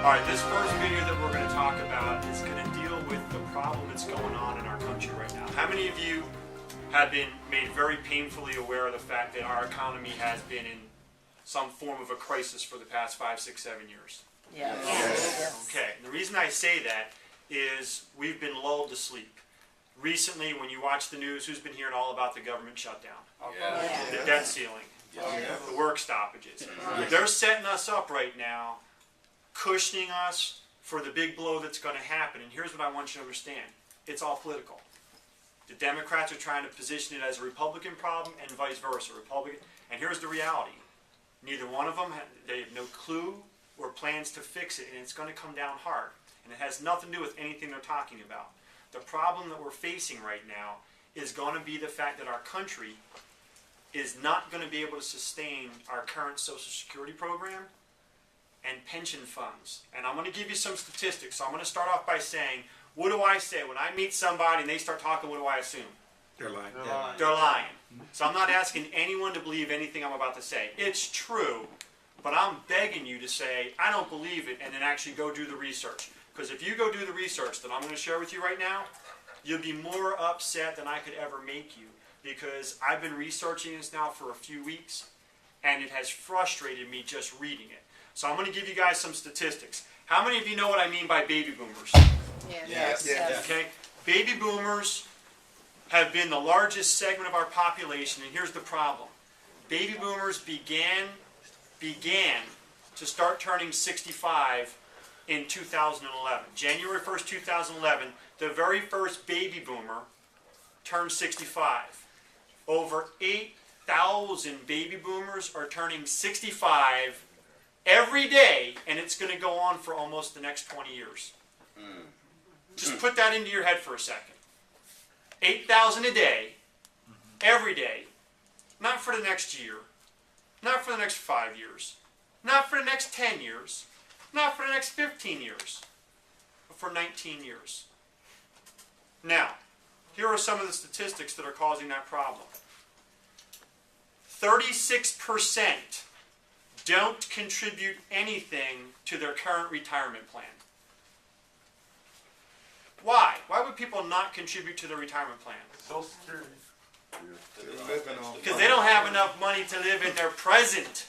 Alright, this first video that we're going to talk about is going to deal with the problem that's going on in our country right now. How many of you have been made very painfully aware of the fact that our economy has been in some form of a crisis for the past 5, 6, 7 years? Yeah. Yes. Okay, and the reason I say that is we've been lulled to sleep. Recently, when you watch the news, who's been hearing all about the government shutdown? Yeah. The debt ceiling, the work stoppages. They're setting us up right now, cushioning us for the big blow that's going to happen. And here's what I want you to understand. It's all political. The Democrats are trying to position it as a Republican problem and vice versa. And here's the reality. Neither one of them, they have no clue or plans to fix it, and it's going to come down hard. And it has nothing to do with anything they're talking about. The problem that we're facing right now is going to be the fact that our country is not going to be able to sustain our current Social Security program and pension funds. And I'm going to give you some statistics. So I'm going to start off by saying, what do I say? When I meet somebody and they start talking, what do I assume? They're lying. They're lying. So I'm not asking anyone to believe anything I'm about to say. It's true, but I'm begging you to say, I don't believe it, and then actually go do the research. Because if you go do the research that I'm going to share with you right now, you'll be more upset than I could ever make you. Because I've been researching this now for a few weeks, and it has frustrated me just reading it. So I'm going to give you guys some statistics. How many of you know what I mean by baby boomers? Yes. Okay? Baby boomers have been the largest segment of our population, and here's the problem. Baby boomers began to start turning 65 in 2011. January 1st, 2011, the very first baby boomer turned 65. Over 8,000 baby boomers are turning 65 every day, and it's going to go on for almost the next 20 years. Just put that into your head for a second. 8,000 a day, every day, not for the next year, not for the next 5 years, not for the next 10 years, not for the next 15 years, but for 19 years. Now, here are some of the statistics that are causing that problem. 36% don't contribute anything to their current retirement plan. Why? Why would people not contribute to their retirement plan? Social Security. Because they don't have enough money to live in their present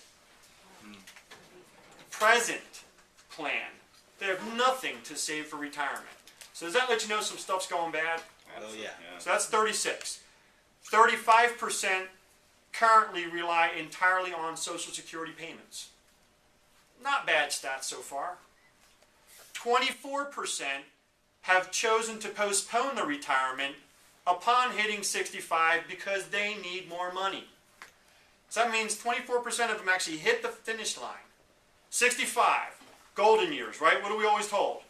plan. They have nothing to save for retirement. So does that let you know some stuff's going bad? Oh, yeah. So that's 36. 35% currently rely entirely on Social Security payments. Not bad stats so far. 24% have chosen to postpone their retirement upon hitting 65 because they need more money. So that means 24% of them actually hit the finish line. 65, golden years, right? What are we always told?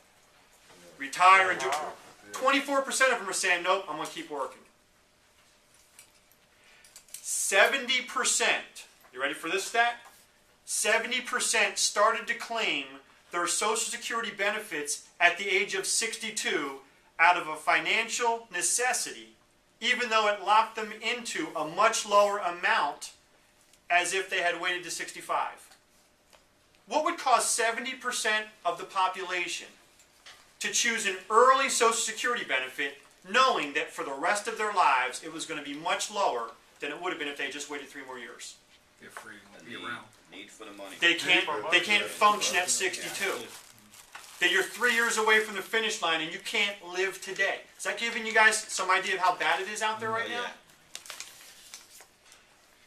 Retire and do. 24% of them are saying, nope, I'm going to keep working. 70%, you ready for this stat? 70% started to claim their Social Security benefits at the age of 62 out of a financial necessity, even though it locked them into a much lower amount as if they had waited to 65. What would cause 70% of the population to choose an early Social Security benefit, knowing that for the rest of their lives it was going to be much lower than it would have been if they just waited 3 more years? They're free to be around. Need for the money. They can't function at 62. That you're 3 years away from the finish line and you can't live today. Is that giving you guys some idea of how bad it is out there right now?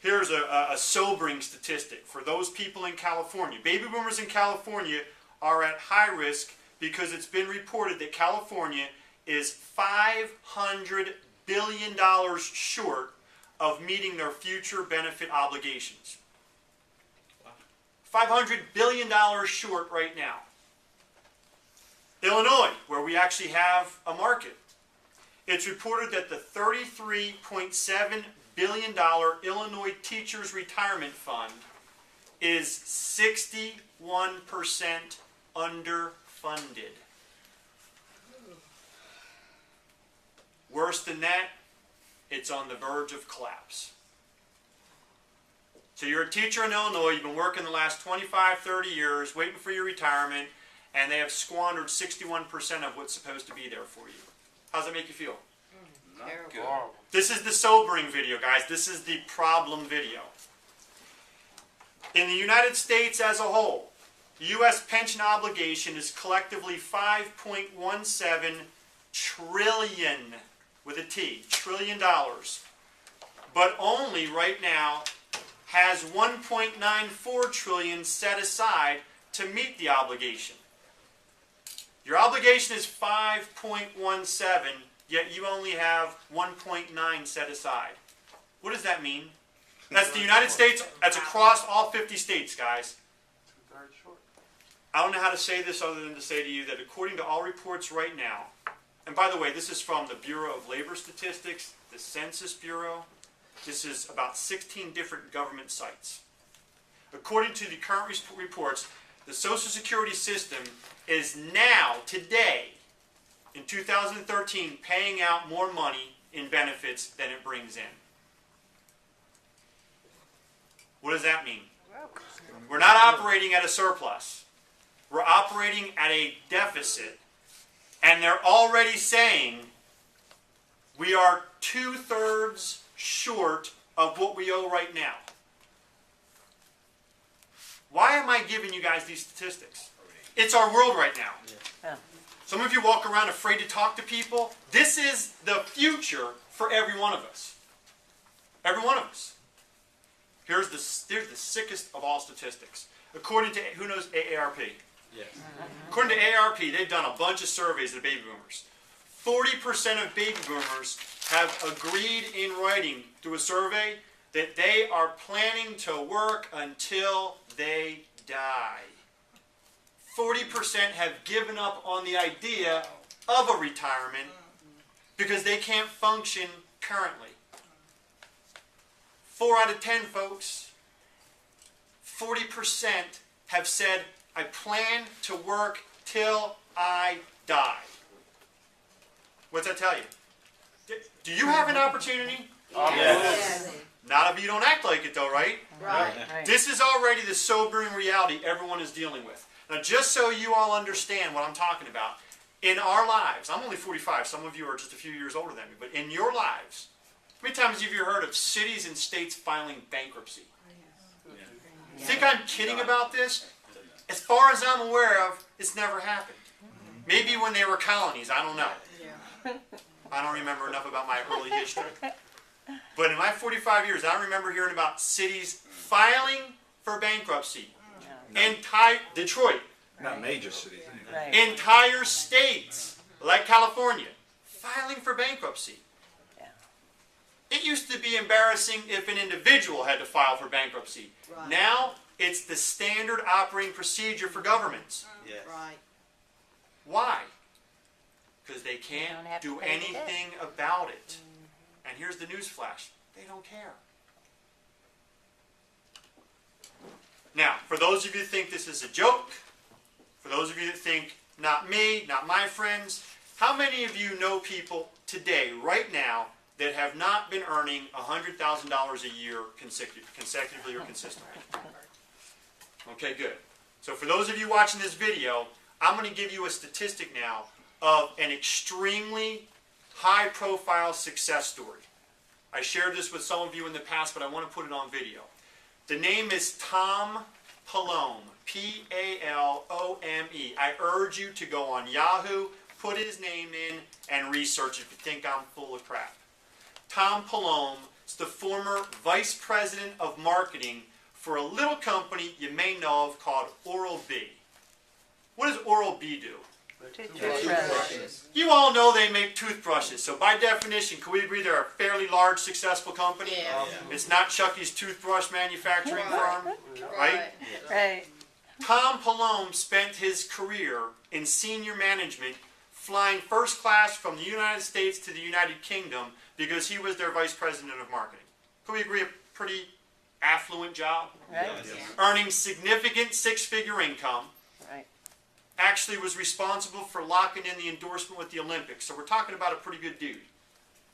Here's a sobering statistic for those people in California. Baby boomers in California are at high risk because it's been reported that California is $500 billion short of meeting their future benefit obligations. $500 billion short right now. Illinois, where we actually have a market, it's reported that the $33.7 billion Illinois Teachers Retirement Fund is 61% underfunded. Worse than that, it's on the verge of collapse. So you're a teacher in Illinois, you've been working the last 25, 30 years, waiting for your retirement, and they have squandered 61% of what's supposed to be there for you. How's that make you feel? Not Terrible. good. This is the sobering video, guys. This is the problem video. In the United States as a whole, the U.S. pension obligation is collectively $5.17 trillion, with a T, trillion dollars. But only right now has 1.94 trillion set aside to meet the obligation. Your obligation is 5.17, yet you only have 1.9 set aside. What does that mean? That's the United States. That's across all 50 states, guys. I don't know how to say this other than to say to you that according to all reports right now, and by the way, this is from the Bureau of Labor Statistics, the Census Bureau. This is about 16 different government sites. According to the current reports, the Social Security system is now, today, in 2013, paying out more money in benefits than it brings in. What does that mean? We're not operating at a surplus. We're operating at a deficit. And they're already saying we are 2/3 short of what we owe right now. Why am I giving you guys these statistics? It's our world right now. Yeah. Some of you walk around afraid to talk to people. This is the future for every one of us. Every one of us. Here's the sickest of all statistics. According to, who knows AARP? Yes. According to AARP, they've done a bunch of surveys of baby boomers. 40% of baby boomers have agreed in writing through a survey that they are planning to work until they die. 40% have given up on the idea of a retirement because they can't function currently. 4 out of 10 folks, 40% have said, I plan to work till I die. What's that tell you? Do you have an opportunity? Yes. Not if you don't act like it though, right? Right. This is already the sobering reality everyone is dealing with. Now just so you all understand what I'm talking about, in our lives, I'm only 45, some of you are just a few years older than me, but in your lives, how many times have you heard of cities and states filing bankruptcy? You think I'm kidding about this? As far as I'm aware of, it's never happened. Maybe when they were colonies, I don't know. I don't remember enough about my early history. But in my 45 years, I remember hearing about cities filing for bankruptcy. Entire Detroit, Not major cities. Right. entire states, like California, filing for bankruptcy. Yeah. It used to be embarrassing if an individual had to file for bankruptcy. Right. Now, it's the standard operating procedure for governments. Yes. Right. Why? Because they don't can't have to do pay the debt. anything about it. And here's the news flash. They don't care. Now, for those of you that think this is a joke, for those of you that think, not me, not my friends, how many of you know people today, right now, that have not been earning $100,000 a year consecutively or consistently? Okay, good. So for those of you watching this video, I'm going to give you a statistic now of an extremely high-profile success story. I shared this with some of you in the past, but I want to put it on video. The name is Tom Palome, P-A-L-O-M-E. I urge you to go on Yahoo, put his name in, and research if you think I'm full of crap. Tom Palome is the former vice president of marketing for a little company you may know of called Oral-B. What does Oral-B do? Toothbrushes. You all know they make toothbrushes, so by definition, can we agree they're a fairly large, successful company? Yeah. It's not Chucky's toothbrush manufacturing firm, right? Right. Tom Palome spent his career in senior management flying first class from the United States to the United Kingdom because he was their vice president of marketing. Can we agree a pretty affluent job? Right. Earning significant six-figure income. Right. Actually was responsible for locking in the endorsement with the Olympics. So we're talking about a pretty good dude.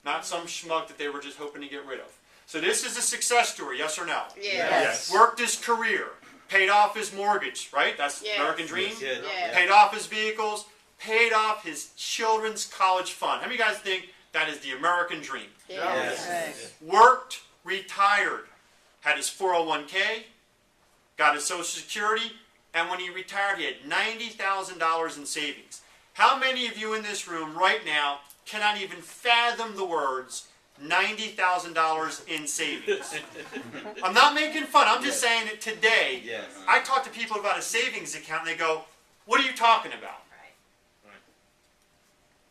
Not some schmuck that they were just hoping to get rid of. So this is a success story, yes or no? Yes. Worked his career, paid off his mortgage, right? That's the Yes. American dream. Yeah. Paid off his vehicles, paid off his children's college fund. How many of you guys think that is the American dream? Yes. Right. Worked, retired, had his 401k, got his Social Security, and when he retired, he had $90,000 in savings. How many of you in this room right now cannot even fathom the words $90,000 in savings? I'm not making fun. I'm just saying that today, Yes. I talk to people about a savings account, and they go, "What are you talking about?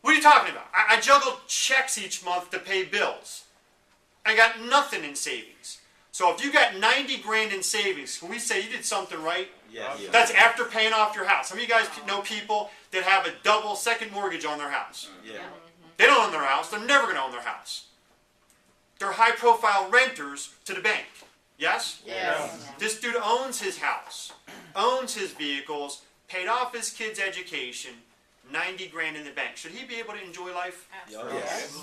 What are you talking about? I juggle checks each month to pay bills. I got nothing in savings." So if you got 90 grand in savings, can we say you did something right? Yes. That's after paying off your house. How many of you guys know people that have a double second mortgage on their house? Yeah. They don't own their house. They're never going to own their house. They're high-profile renters to the bank. Yes? Yes. This dude owns his house, owns his vehicles, paid off his kids' education, 90 grand in the bank. Should he be able to enjoy life? Yes.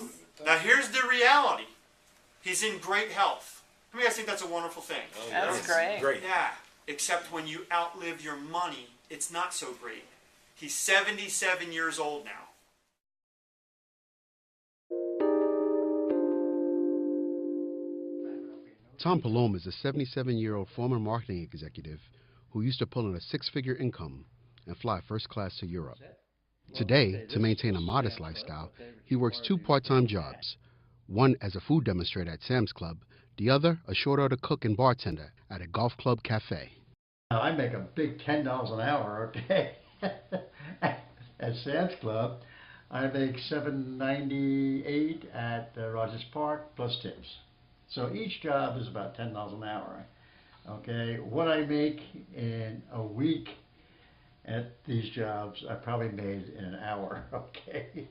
Now here's the reality. He's in great health. How many of you guys think that's a wonderful thing? That's great. Great. Yeah, except when you outlive your money, it's not so great. He's 77 years old now. Tom Palome is a 77-year-old former marketing executive who used to pull in a six-figure income and fly first class to Europe. Today, to maintain a modest lifestyle, he works two part-time jobs, one as a food demonstrator at Sam's Club, the other a short-order cook and bartender at a golf club cafe. Now, I make a big $10 an hour, okay? At Sam's Club, I make $7.98 at Rogers Park plus tips. So each job is about $10 an hour. Okay, what I make in a week at these jobs, I probably made in an hour. Okay,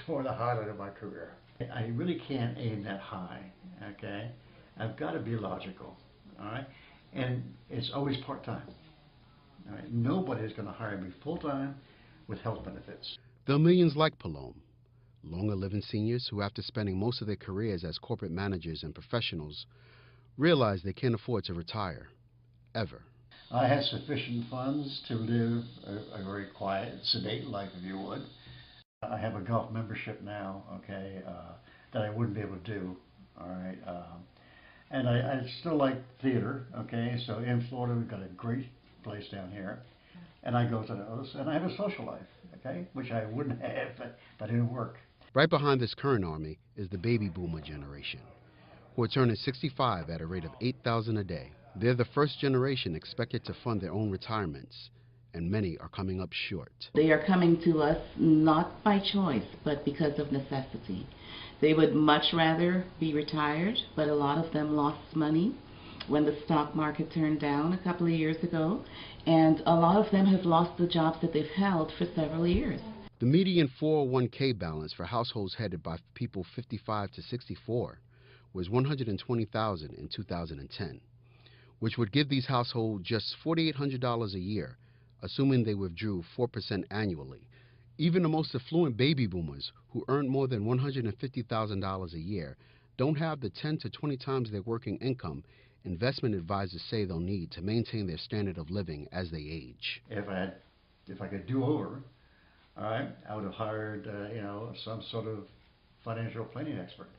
during the highlight of my career. I really can't aim that high. Okay, I've got to be logical. All right, and it's always part-time. All right, nobody's going to hire me full-time with health benefits. There are millions like Palome, longer-living seniors who, after spending most of their careers as corporate managers and professionals, realize they can't afford to retire, ever. I have sufficient funds to live a very quiet, sedate life, if you would. I have a golf membership now, okay, that I wouldn't be able to do, all right. And I still like theater, okay, so in Florida we've got a great place down here. And I go to those, and I have a social life, okay, which I wouldn't have if I didn't work. Right behind this current army is the baby boomer generation, who are turning 65 at a rate of $8,000 a day. They're the first generation expected to fund their own retirements, and many are coming up short. They are coming to us not by choice, but because of necessity. They would much rather be retired, but a lot of them lost money when the stock market turned down a couple of years ago, and a lot of them have lost the jobs that they've held for several years. The median 401k balance for households headed by people 55 to 64 was $120,000 in 2010, which would give these households just $4,800 a year, assuming they withdrew 4% annually. Even the most affluent baby boomers, who earn more than $150,000 a year, don't have the 10 to 20 times their working income investment advisors say they'll need to maintain their standard of living as they age. If I could do over, all right, I would have hired, some sort of financial planning expert.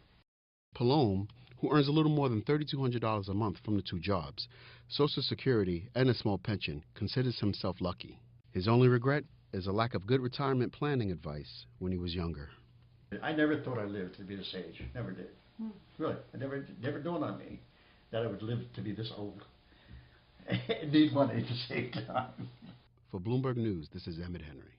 Palome, who earns a little more than $3,200 a month from the two jobs, Social Security, and a small pension, considers himself lucky. His only regret is a lack of good retirement planning advice when he was younger. I never thought I'd live to be this age. Never did. Really, it never dawned on me that I would live to be this old. I need money to save time. For Bloomberg News, this is Emmett Henry.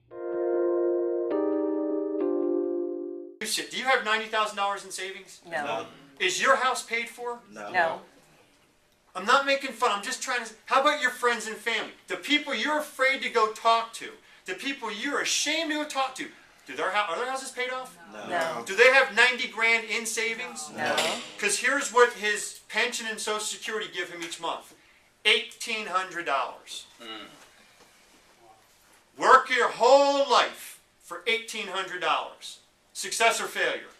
Do you have $90,000 in savings? No. Is your house paid for? No. I'm not making fun. I'm just trying to. How about your friends and family? The people you're afraid to go talk to, the people you're ashamed to go talk to. Are their houses paid off? No. Do they have 90 grand in savings? No. Because here's what his pension and Social Security give him each month: $1,800. Work your whole life for $1,800. Success or failure?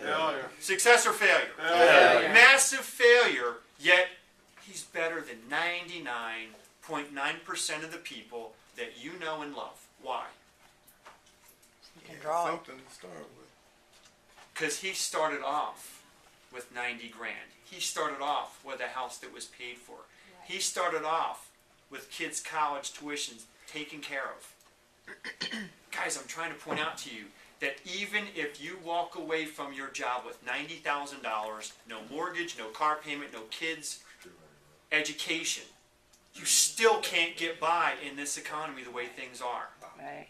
Failure. Success or failure? Failure. Massive failure, yet he's better than 99 99.9% of the people that you know and love. Why? You can draw it. Something to start with. Because he started off with 90 grand. He started off with a house that was paid for. He started off with kids' college tuitions taken care of. Guys, I'm trying to point out to you that even if you walk away from your job with $90,000, no mortgage, no car payment, no kids, education, you still can't get by in this economy the way things are. Right.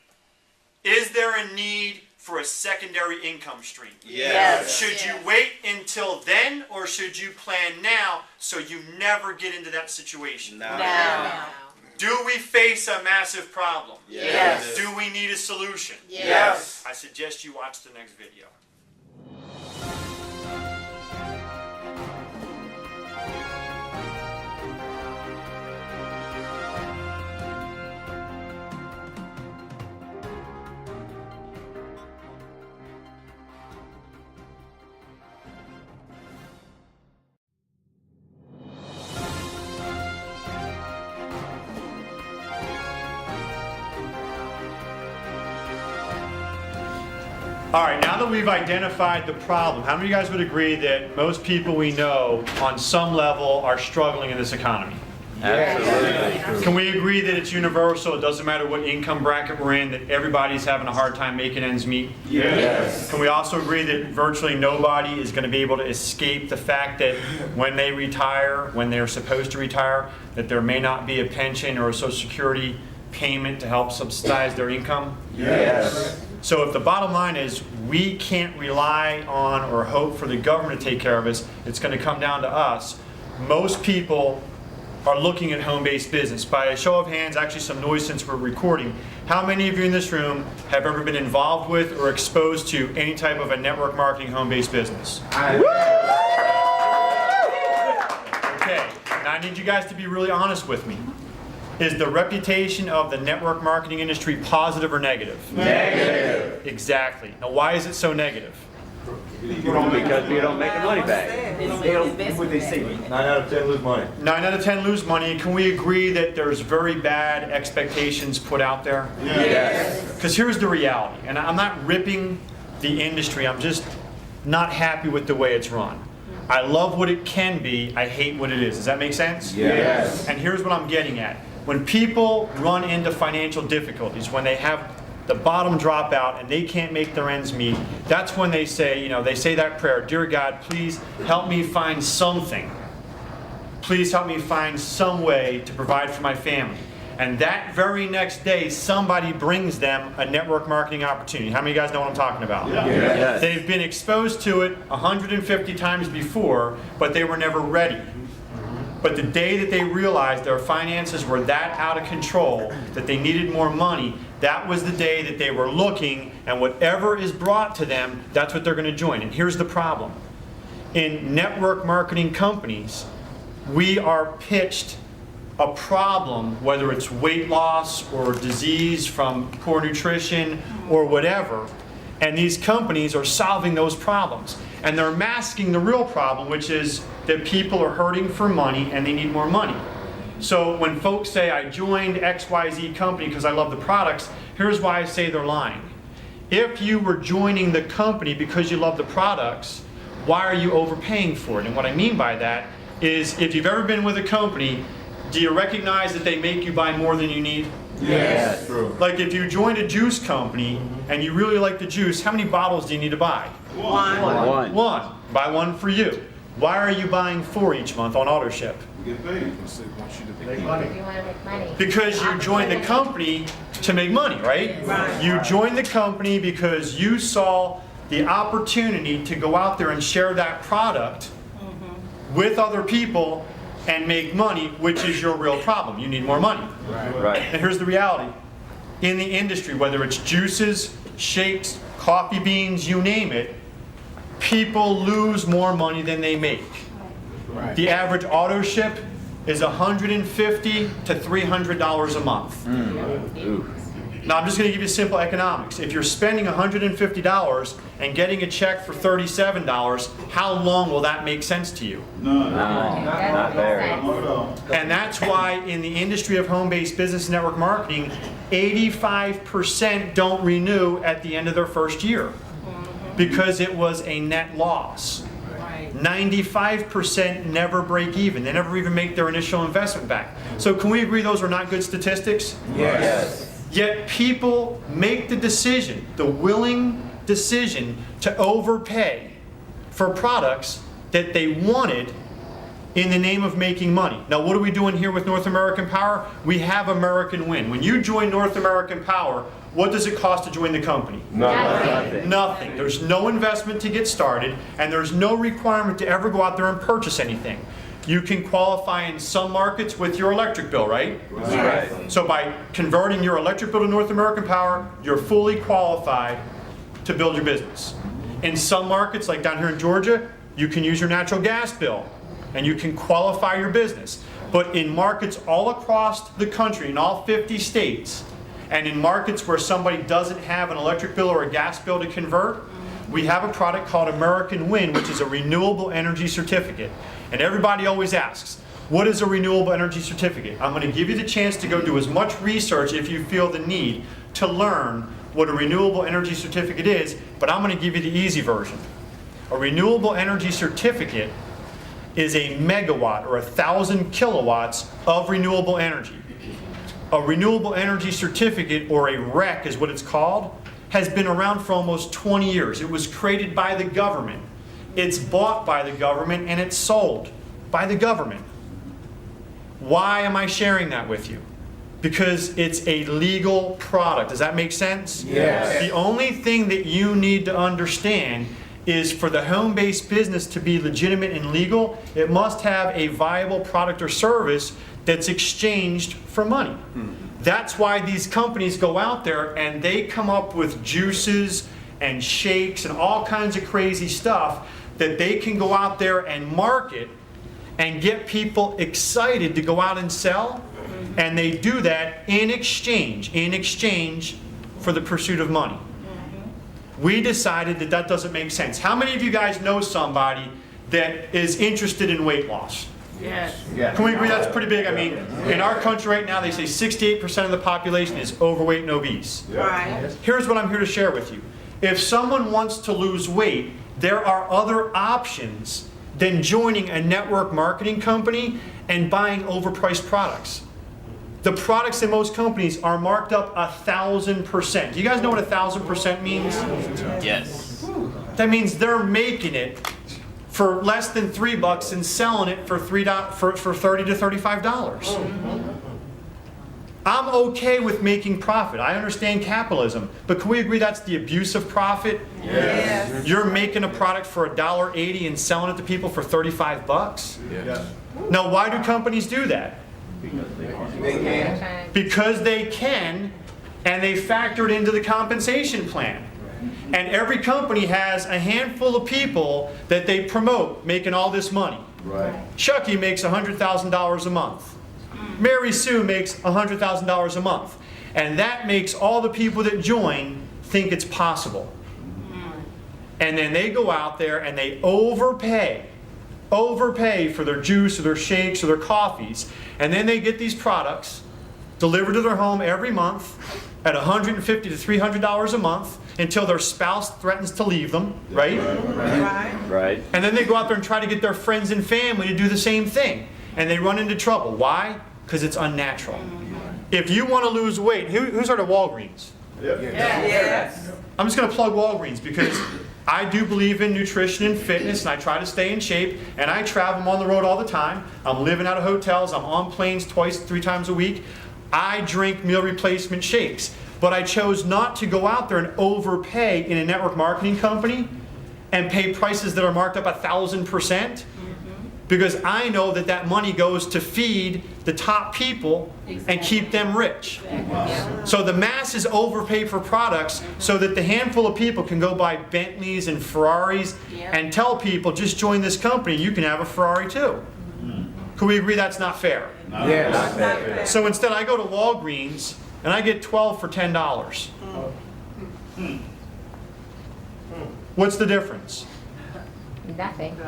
Is there a need for a secondary income stream? Yes. Should you wait until then, or should you plan now so you never get into that situation? Now. Do we face a massive problem? Yes. Do we need a solution? Yes. I suggest you watch the next video. All right, now that we've identified the problem, how many of you guys would agree that most people we know on some level are struggling in this economy? Absolutely. Can we agree that it's universal, it doesn't matter what income bracket we're in, that everybody's having a hard time making ends meet? Yes. Can we also agree that virtually nobody is going to be able to escape the fact that when they retire, when they're supposed to retire, that there may not be a pension or a Social Security payment to help subsidize their income? Yes. So if the bottom line is we can't rely on or hope for the government to take care of us, it's going to come down to us. Most people are looking at home-based business. By a show of hands, actually some noise since we're recording, how many of you in this room have ever been involved with or exposed to any type of a network marketing home-based business? Okay, now I need you guys to be really honest with me. Is the reputation of the network marketing industry positive or negative? Negative. Exactly. Now why is it so negative? Because you don't make the money back. What they say, 9 out of 10 lose money. 9 out of 10 lose money. Can we agree that there's very bad expectations put out there? Yes. Because here's the reality, and I'm not ripping the industry, I'm just not happy with the way it's run. I love what it can be, I hate what it is. Does that make sense? Yes. And here's what I'm getting at. When people run into financial difficulties, when they have the bottom drop out and they can't make their ends meet, that's when they say, they say that prayer, "Dear God, please help me find something. Please help me find some way to provide for my family." And that very next day, somebody brings them a network marketing opportunity. How many of you guys know what I'm talking about? Yes. They've been exposed to it 150 times before, but they were never ready. But the day that they realized their finances were that out of control, that they needed more money, that was the day that they were looking, and whatever is brought to them, that's what they're going to join. And here's the problem. In network marketing companies, we are pitched a problem, whether it's weight loss or disease from poor nutrition or whatever, and these companies are solving those problems. And they're masking the real problem, which is that people are hurting for money and they need more money. So when folks say, "I joined XYZ company because I love the products," here's why I say they're lying. If you were joining the company because you love the products, why are you overpaying for it? And what I mean by that is, if you've ever been with a company, do you recognize that they make you buy more than you need? Yes. True. Like if you joined a juice company and you really like the juice, how many bottles do you need to buy? One. One. Buy one for you. Why are you buying 4 each month on auto ship? Get paid. You want to make money. Because you joined the company to make money, right? You joined the company because you saw the opportunity to go out there and share that product with other people and make money, which is your real problem. You need more money. Right. And here's the reality. In the industry, whether it's juices, shakes, coffee beans, you name it, people lose more money than they make. The average auto ship is $150 to $300 a month. Ooh. Now I'm just going to give you simple economics. If you're spending $150 and getting a check for $37, how long will that make sense to you? Not very. And that's why in the industry of home-based business network marketing, 85% don't renew at the end of their first year because it was a net loss. 95% never break even. They never even make their initial investment back. So can we agree those are not good statistics? Yes. Yet people make the decision, the willing decision to overpay for products that they wanted in the name of making money. Now, what are we doing here with North American Power? We have American Win. When you join North American Power, what does it cost to join the company? Nothing. Nothing. There's no investment to get started, and there's no requirement to ever go out there and purchase anything. You can qualify in some markets with your electric bill, right? Right. So by converting your electric bill to North American Power, you're fully qualified to build your business. In some markets, like down here in Georgia, you can use your natural gas bill and you can qualify your business. But in markets all across the country, in all 50 states, and in markets where somebody doesn't have an electric bill or a gas bill to convert, we have a product called American Win, which is a renewable energy certificate. And everybody always asks, what is a renewable energy certificate? I'm going to give you the chance to go do as much research if you feel the need to learn what a renewable energy certificate is, but I'm going to give you the easy version. A renewable energy certificate is a megawatt or 1,000 kilowatts of renewable energy. A renewable energy certificate, or a REC is what it's called, has been around for almost 20 years. It was created by the government. It's bought by the government and it's sold by the government. Why am I sharing that with you? Because it's a legal product. Does that make sense? Yes. The only thing that you need to understand is for the home-based business to be legitimate and legal, it must have a viable product or service that's exchanged for money. That's why these companies go out there and they come up with juices and shakes and all kinds of crazy stuff that they can go out there and market and get people excited to go out and sell. And they do that in exchange for the pursuit of money. We decided that that doesn't make sense. How many of you guys know somebody that is interested in weight loss? Yes. Can we agree that's pretty big? I mean, in our country right now, they say 68% of the population is overweight and obese. Right. Here's what I'm here to share with you. If someone wants to lose weight, there are other options than joining a network marketing company and buying overpriced products. The products in most companies are marked up 1,000%. Do you guys know what 1,000% means? Yes. That means they're making it for less than $3 and selling it for $30 to $35. I'm okay with making profit. I understand capitalism, but can we agree that's the abuse of profit? Yes. You're making a product for $1.80 and selling it to people for $35? Yes. Now, why do companies do that? Because they can, and they factor it into the compensation plan. And every company has a handful of people that they promote making all this money. Right. Chucky makes $100,000 a month. Mary Sue makes $100,000 a month. And that makes all the people that join think it's possible. And then they go out there and they overpay for their juice or their shakes or their coffees. And then they get these products delivered to their home every month at $150 to $300 a month until their spouse threatens to leave them, right? Right. And then they go out there and try to get their friends and family to do the same thing. And they run into trouble. Why? Because it's unnatural. If you want to lose weight, who's heard of Walgreens? Yes. I'm just going to plug Walgreens because I do believe in nutrition and fitness, and I try to stay in shape, and I travel. I'm on the road all the time. I'm living out of hotels. I'm on planes 3 times a week. I drink meal replacement shakes, but I chose not to go out there and overpay in a network marketing company and pay prices that are marked up 1,000%. Because I know that that money goes to feed the top people and keep them rich. So the masses overpay for products so that the handful of people can go buy Bentleys and Ferraris and tell people, just join this company, you can have a Ferrari too. Can we agree that's not fair? Yes. So instead I go to Walgreens and I get 12 for $10. What's the difference? Nothing.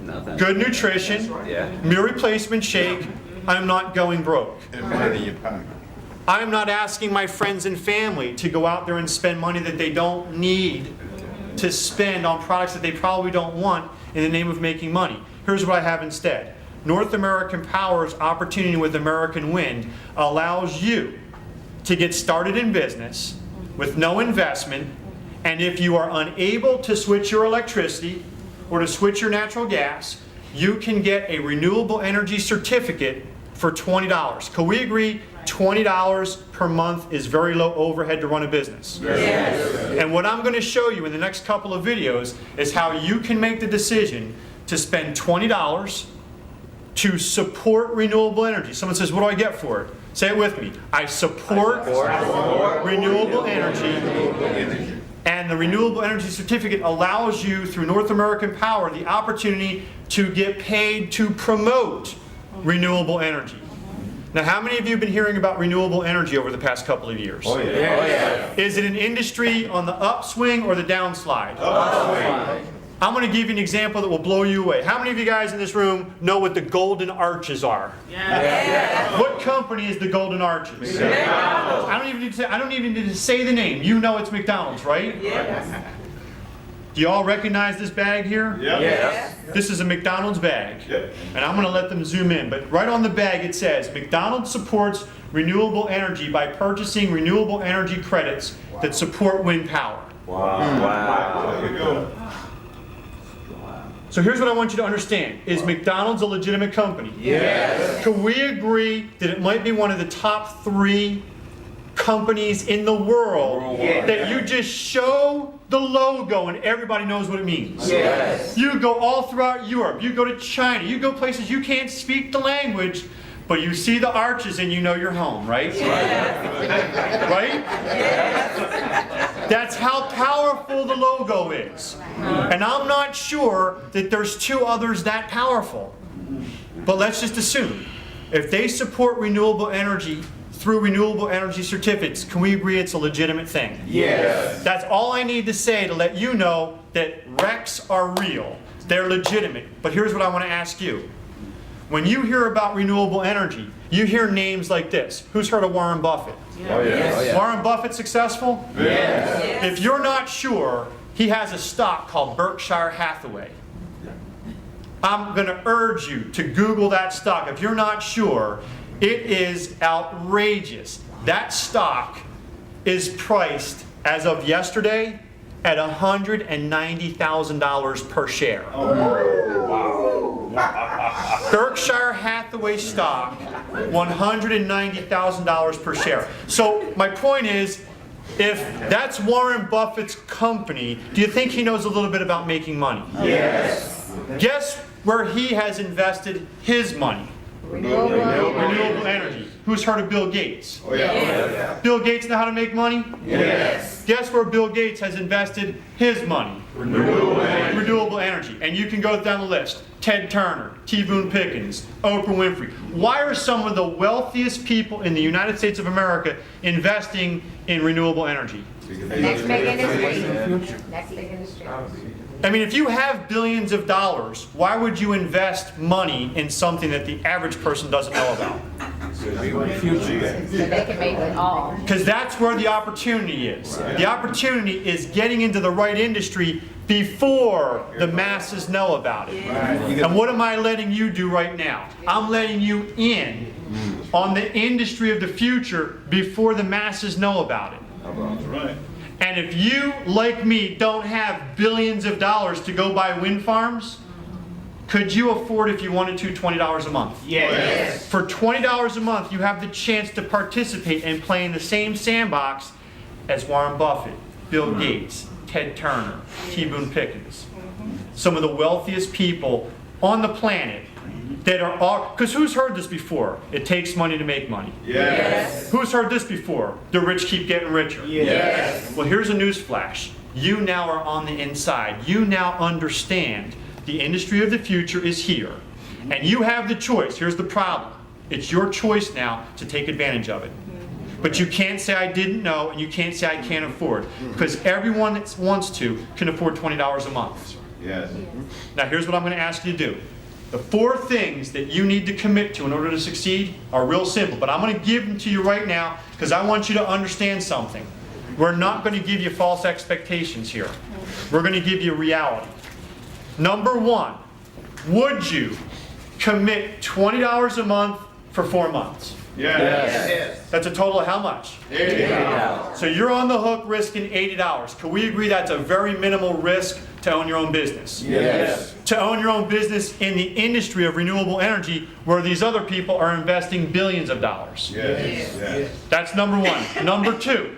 Nothing. Good nutrition, Yeah. meal replacement shake, I'm not going broke. And money in your pocket. I'm not asking my friends and family to go out there and spend money that they don't need to spend on products that they probably don't want in the name of making money. Here's what I have instead. North American Power's opportunity with American Wind allows you to get started in business with no investment, and if you are unable to switch your electricity or to switch your natural gas, you can get a renewable energy certificate for $20. Can we agree $20 per month is very low overhead to run a business? Yes. And what I'm going to show you in the next couple of videos is how you can make the decision to spend $20 to support renewable energy. Someone says, what do I get for it? Say it with me. I support renewable energy. And the renewable energy certificate allows you, through North American Power, the opportunity to get paid to promote renewable energy. Now, how many of you have been hearing about renewable energy over the past couple of years? Oh, yeah. Is it an industry on the upswing or the downslide? Upswing. I'm going to give you an example that will blow you away. How many of you guys in this room know what the golden arches are? Yes. What company is the golden arches? I don't even need to say the name. You know it's McDonald's, right? Yes. Do you all recognize this bag here? Yes. This is a McDonald's bag. Yep. And I'm going to let them zoom in. But right on the bag it says, McDonald's supports renewable energy by purchasing renewable energy credits that support wind power. Wow. There you go. So here's what I want you to understand. Is McDonald's a legitimate company? Yes. Can we agree that it might be one of the top 3 companies in the world that you just show the logo and everybody knows what it means? Yes. You go all throughout Europe, you go to China, you go places you can't speak the language, but you see the arches and you know you're home, right? Yes. Right? Yes. That's how powerful the logo is. And I'm not sure that there's 2 others that powerful. But let's just assume, if they support renewable energy through renewable energy certificates, can we agree it's a legitimate thing? Yes. That's all I need to say to let you know that RECs are real. They're legitimate. But here's what I want to ask you. When you hear about renewable energy, you hear names like this. Who's heard of Warren Buffett? Oh, yeah. Warren Buffett successful? Yes. If you're not sure, he has a stock called Berkshire Hathaway. I'm going to urge you to Google that stock. If you're not sure, it is outrageous. That stock is priced, as of yesterday, at $190,000 per share. Berkshire Hathaway stock, $190,000 per share. So my point is, if that's Warren Buffett's company, do you think he knows a little bit about making money? Yes. Guess where he has invested his money? Renewable energy. Who's heard of Bill Gates? Oh, yeah. Yes. Bill Gates know how to make money? Yes. Guess where Bill Gates has invested his money? Renewable energy. And you can go down the list. Ted Turner, T. Boone Pickens, Oprah Winfrey. Why are some of the wealthiest people in the United States of America investing in renewable energy? Next big industry. Next big industry. I mean, if you have billions of dollars, why would you invest money in something that the average person doesn't know about? So they can make it all. Because that's where the opportunity is. The opportunity is getting into the right industry before the masses know about it. And what am I letting you do right now? I'm letting you in on the industry of the future before the masses know about it. That's right. And if you, like me, don't have billions of dollars to go buy wind farms, could you afford, if you wanted to, $20 a month? Yes. For $20 a month, you have the chance to participate and play in the same sandbox as Warren Buffett, Bill Gates, Ted Turner, T. Boone Pickens. Some of the wealthiest people on the planet that are all, because who's heard this before? It takes money to make money. Yes. Who's heard this before? The rich keep getting richer. Yes. Well, here's a news flash. You now are on the inside. You now understand the industry of the future is here. And you have the choice. Here's the problem. It's your choice now to take advantage of it. But you can't say I didn't know, and you can't say I can't afford. Because everyone that wants to can afford $20 a month. Yes. Now here's what I'm going to ask you to do. The 4 things that you need to commit to in order to succeed are real simple, but I'm going to give them to you right now because I want you to understand something. We're not going to give you false expectations here. We're going to give you reality. Number 1, would you commit $20 a month for 4 months? Yes. That's a total of how much? $80. So you're on the hook risking $80. Can we agree that's a very minimal risk to own your own business? Yes. To own your own business in the industry of renewable energy where these other people are investing billions of dollars. Yes. That's number 1. Number 2,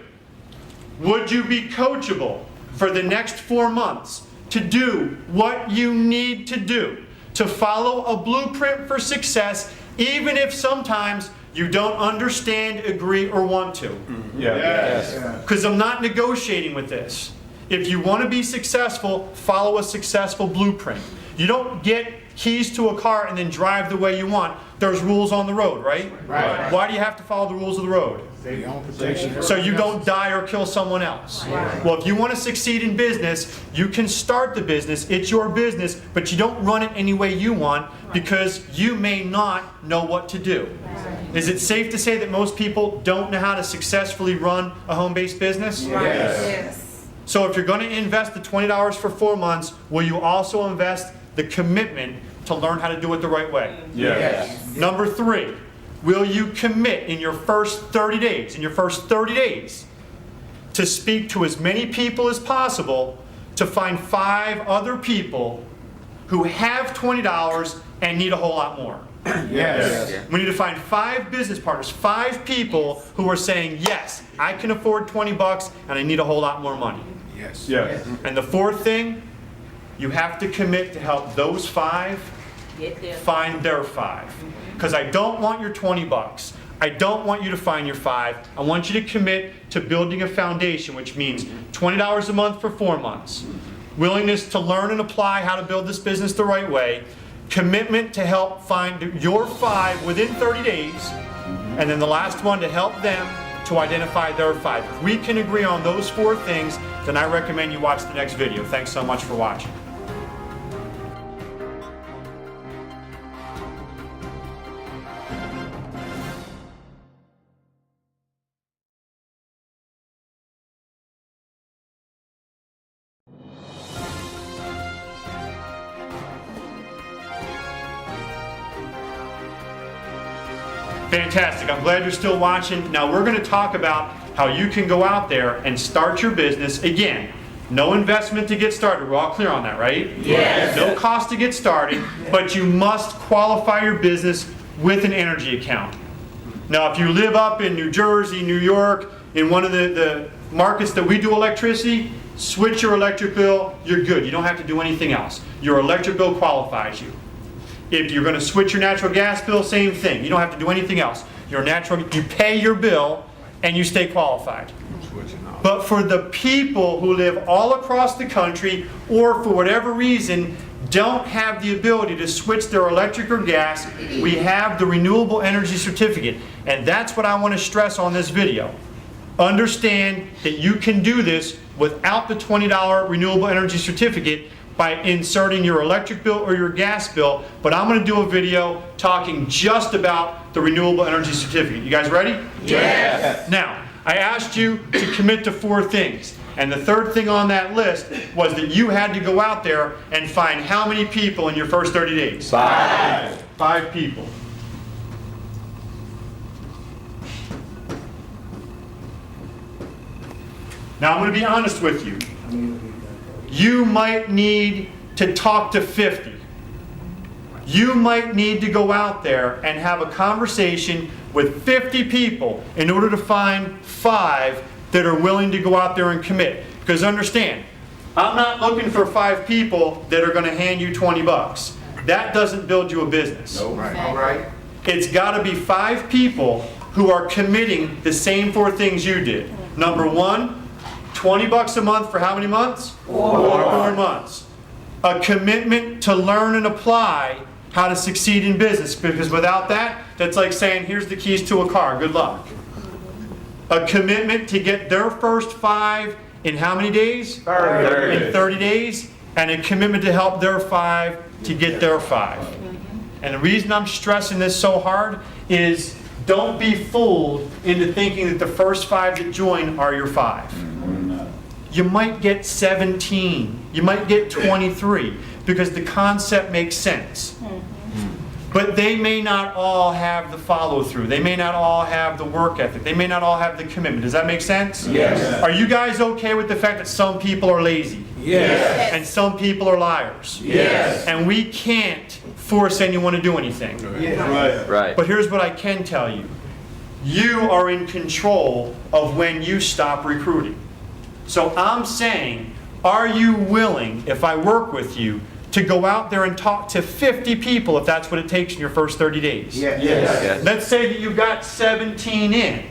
would you be coachable for the next 4 months to do what you need to do to follow a blueprint for success, even if sometimes you don't understand, agree, or want to? Yes. Because I'm not negotiating with this. If you want to be successful, follow a successful blueprint. You don't get keys to a car and then drive the way you want. There's rules on the road, right? Right. Why do you have to follow the rules of the road? So you don't die or kill someone else. Well, if you want to succeed in business, you can start the business. It's your business, but you don't run it any way you want because you may not know what to do. Is it safe to say that most people don't know how to successfully run a home-based business? Yes. So if you're going to invest the $20 for 4 months, will you also invest the commitment to learn how to do it the right way? Yes. Number 3, will you commit in your first 30 days, to speak to as many people as possible to find 5 other people who have $20 and need a whole lot more? Yes. We need to find 5 business partners, 5 people who are saying, yes, I can afford 20 bucks and I need a whole lot more money. Yes. Yes. And the 4th thing, you have to commit to help those 5 find their 5. Because I don't want your 20 bucks. I don't want you to find your 5. I want you to commit to building a foundation, which means $20 a month for 4 months. Willingness to learn and apply how to build this business the right way. Commitment to help find your 5 within 30 days. And then the last one, to help them to identify their 5. If we can agree on those 4 things, then I recommend you watch the next video. Thanks so much for watching. Fantastic. I'm glad you're still watching. Now we're going to talk about how you can go out there and start your business. Again, no investment to get started. We're all clear on that, right? Yes. No cost to get started, but you must qualify your business with an energy account. Now, if you live up in New Jersey, New York, in one of the markets that we do electricity, switch your electric bill, you're good. You don't have to do anything else. Your electric bill qualifies you. If you're going to switch your natural gas bill, same thing. You don't have to do anything else. You pay your bill and you stay qualified. But for the people who live all across the country or for whatever reason don't have the ability to switch their electric or gas, we have the renewable energy certificate. And that's what I want to stress on this video. Understand that you can do this without the $20 renewable energy certificate by inserting your electric bill or your gas bill, but I'm going to do a video talking just about the renewable energy certificate. You guys ready? Yes. Now, I asked you to commit to 4 things, and the 3rd thing on that list was that you had to go out there and find how many people in your first 30 days? 5. 5 people. Now, I'm going to be honest with you. You might need to talk to 50. You might need to go out there and have a conversation with 50 people in order to find 5 that are willing to go out there and commit. Because understand, I'm not looking for 5 people that are going to hand you 20 bucks. That doesn't build you a business. All right. It's got to be 5 people who are committing the same 4 things you did. Number 1, 20 bucks a month for how many months? 4 months. A commitment to learn and apply how to succeed in business, because without that, that's like saying, here's the keys to a car, good luck. A commitment to get their first 5 in how many days? 30. In 30 days, and a commitment to help their 5 to get their 5. And the reason I'm stressing this so hard is don't be fooled into thinking that the first 5 that join are your 5. You might get 17, you might get 23, because the concept makes sense. But they may not all have the follow-through. They may not all have the work ethic. They may not all have the commitment. Does that make sense? Yes. Are you guys okay with the fact that some people are lazy? Yes. And some people are liars? Yes. And we can't force anyone to do anything. Right. Right. But here's what I can tell you. You are in control of when you stop recruiting. So I'm saying, are you willing, if I work with you, to go out there and talk to 50 people if that's what it takes in your first 30 days? Yes. Yes. Let's say that you got 17 in,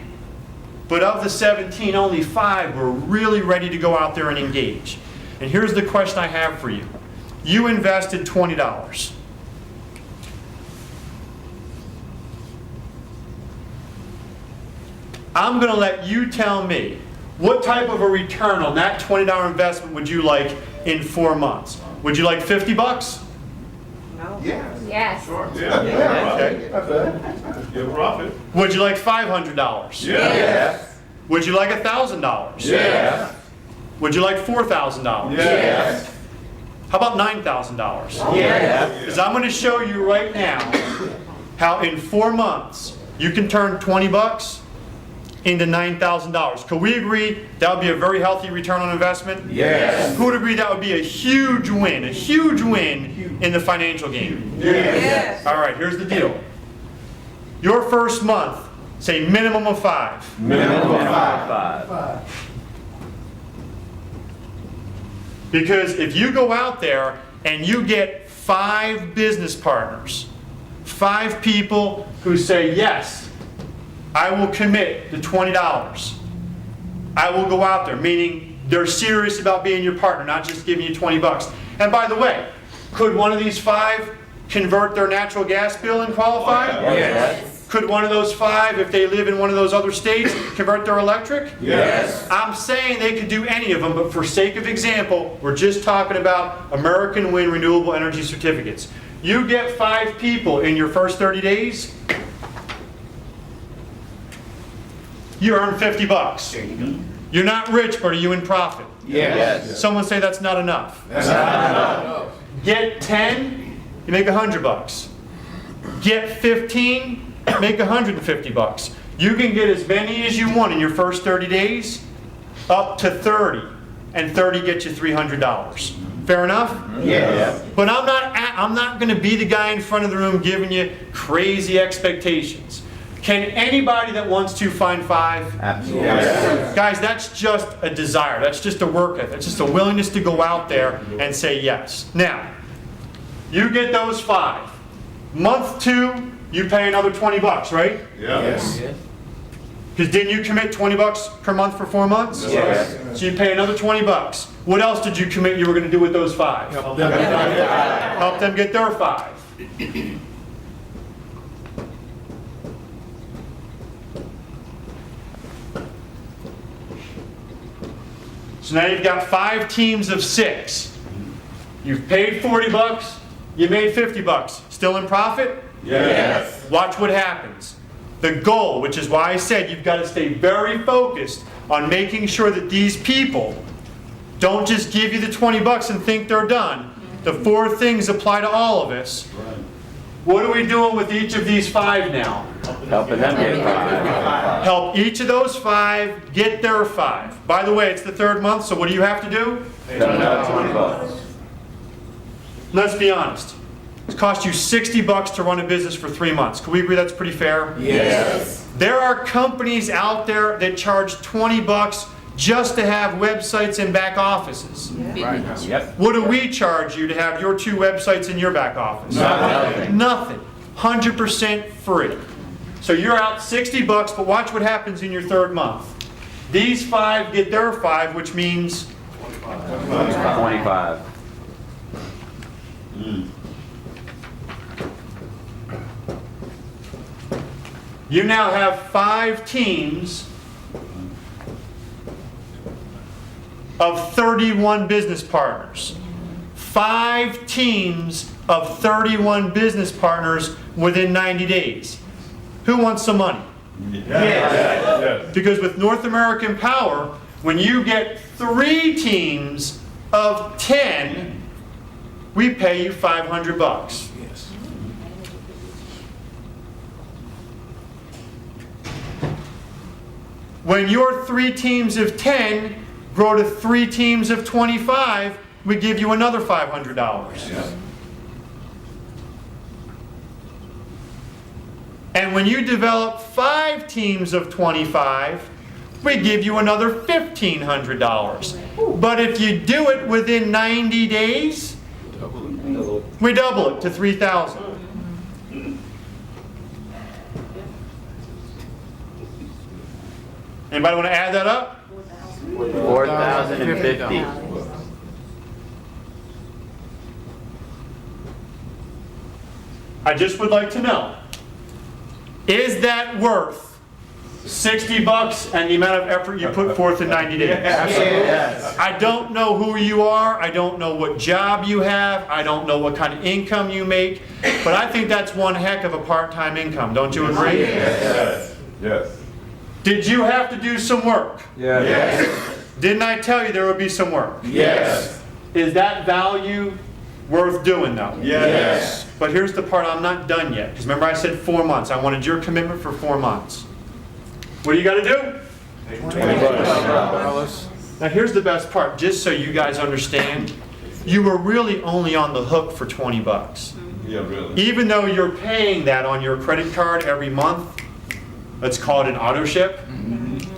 but of the 17, only 5 were really ready to go out there and engage. And here's the question I have for you. You invested $20. I'm going to let you tell me what type of a return on that $20 investment would you like in 4 months? Would you like 50 bucks? Yes. Yes. Okay. Good profit. Would you like $500? Yes. Would you like $1,000? Yes. Would you like $4,000? Yes. How about $9,000? Yes. Because I'm going to show you right now how in 4 months you can turn 20 bucks into $9,000. Could we agree that would be a very healthy return on investment? Yes. Who would agree that would be a huge win in the financial game? Yes. All right, here's the deal. Your first month, say minimum of 5. Minimum of 5. Because if you go out there and you get 5 business partners, 5 people who say, yes, I will commit to $20. I will go out there, meaning they're serious about being your partner, not just giving you 20 bucks. And by the way, could one of these 5 convert their natural gas bill and qualify? Yes. Could one of those 5, if they live in one of those other states, convert their electric? Yes. I'm saying they could do any of them, but for sake of example, we're just talking about American Wind Renewable Energy Certificates. You get 5 people in your first 30 days, you earn 50 bucks. You're not rich, but are you in profit? Yes. Someone say that's not enough. That's not enough. Get 10, you make 100 bucks. Get 15, make 150 bucks. You can get as many as you want in your first 30 days, up to 30, and 30 gets you $300. Fair enough? Yes. But I'm not going to be the guy in front of the room giving you crazy expectations. Can anybody that wants to find 5? Absolutely. Yes. Guys, that's just a desire. That's just a work ethic. It's just a willingness to go out there and say yes. Now, you get those 5. Month 2, you pay another 20 bucks, right? Yes. Because didn't you commit 20 bucks per month for 4 months? Yes. So you pay another 20 bucks. What else did you commit you were going to do with those 5? Help them get their 5. So now you've got 5 teams of 6. You've paid 40 bucks, you made 50 bucks. Still in profit? Yes. Watch what happens. The goal, which is why I said you've got to stay very focused on making sure that these people don't just give you the 20 bucks and think they're done. The 4 things apply to all of us. What are we doing with each of these 5 now? Helping them get 5. Help each of those 5 get their 5. By the way, it's the 3rd month, so what do you have to do? Another 20 bucks. Let's be honest. It's cost you 60 bucks to run a business for 3 months. Can we agree that's pretty fair? Yes. There are companies out there that charge 20 bucks just to have websites and back offices. Yep. What do we charge you to have your 2 websites in your back office? Nothing. Nothing. 100% free. So you're out 60 bucks, but watch what happens in your 3rd month. These 5 get their 5, which means 25. you now have 5 teams of 31 business partners. 5 teams of 31 business partners within 90 days. Who wants some money? Yes. Because with North American Power, when you get 3 teams of 10, we pay you $500. When your 3 teams of 10 grow to 3 teams of 25, we give you another $500. And when you develop 5 teams of 25, we give you another $1,500. But if you do it within 90 days, we double it to $3,000. Anybody want to add that up? 4,050. I just would like to know, is that worth $60 and the amount of effort you put forth in 90 days? Yes. I don't know who you are, I don't know what job you have, I don't know what kind of income you make, but I think that's one heck of a part-time income, don't you agree? Yes. Yes. Did you have to do some work? Yes. Didn't I tell you there would be some work? Yes. Is that value worth doing though? Yes. But here's the part, I'm not done yet, because remember I said 4 months. I wanted your commitment for 4 months. What do you got to do? $20. Now here's the best part, just so you guys understand, you were really only on the hook for $20. Yeah, really. Even though you're paying that on your credit card every month, let's call it an auto ship.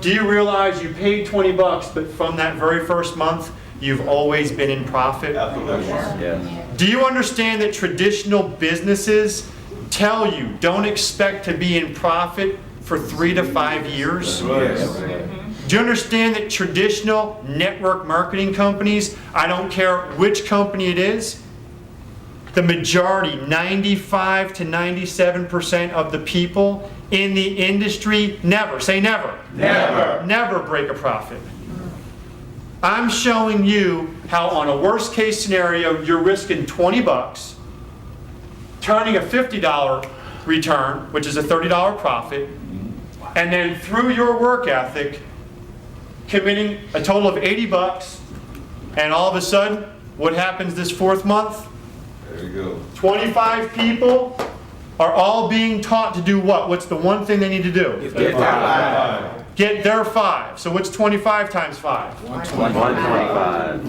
Do you realize you paid $20, but from that very first month, you've always been in profit? Absolutely. Yes. Do you understand that traditional businesses tell you don't expect to be in profit for 3 to 5 years? Yes. Do you understand that traditional network marketing companies, I don't care which company it is, the majority, 95 to 97% of the people in the industry never, say never, never break a profit. I'm showing you how on a worst case scenario, you're risking $20, turning a $50 return, which is a $30 profit, and then through your work ethic, committing a total of $80, and all of a sudden, what happens this 4th month? There you go. 25 people are all being taught to do what? What's the one thing they need to do? Get their 5. So what's 25 times 5? 125.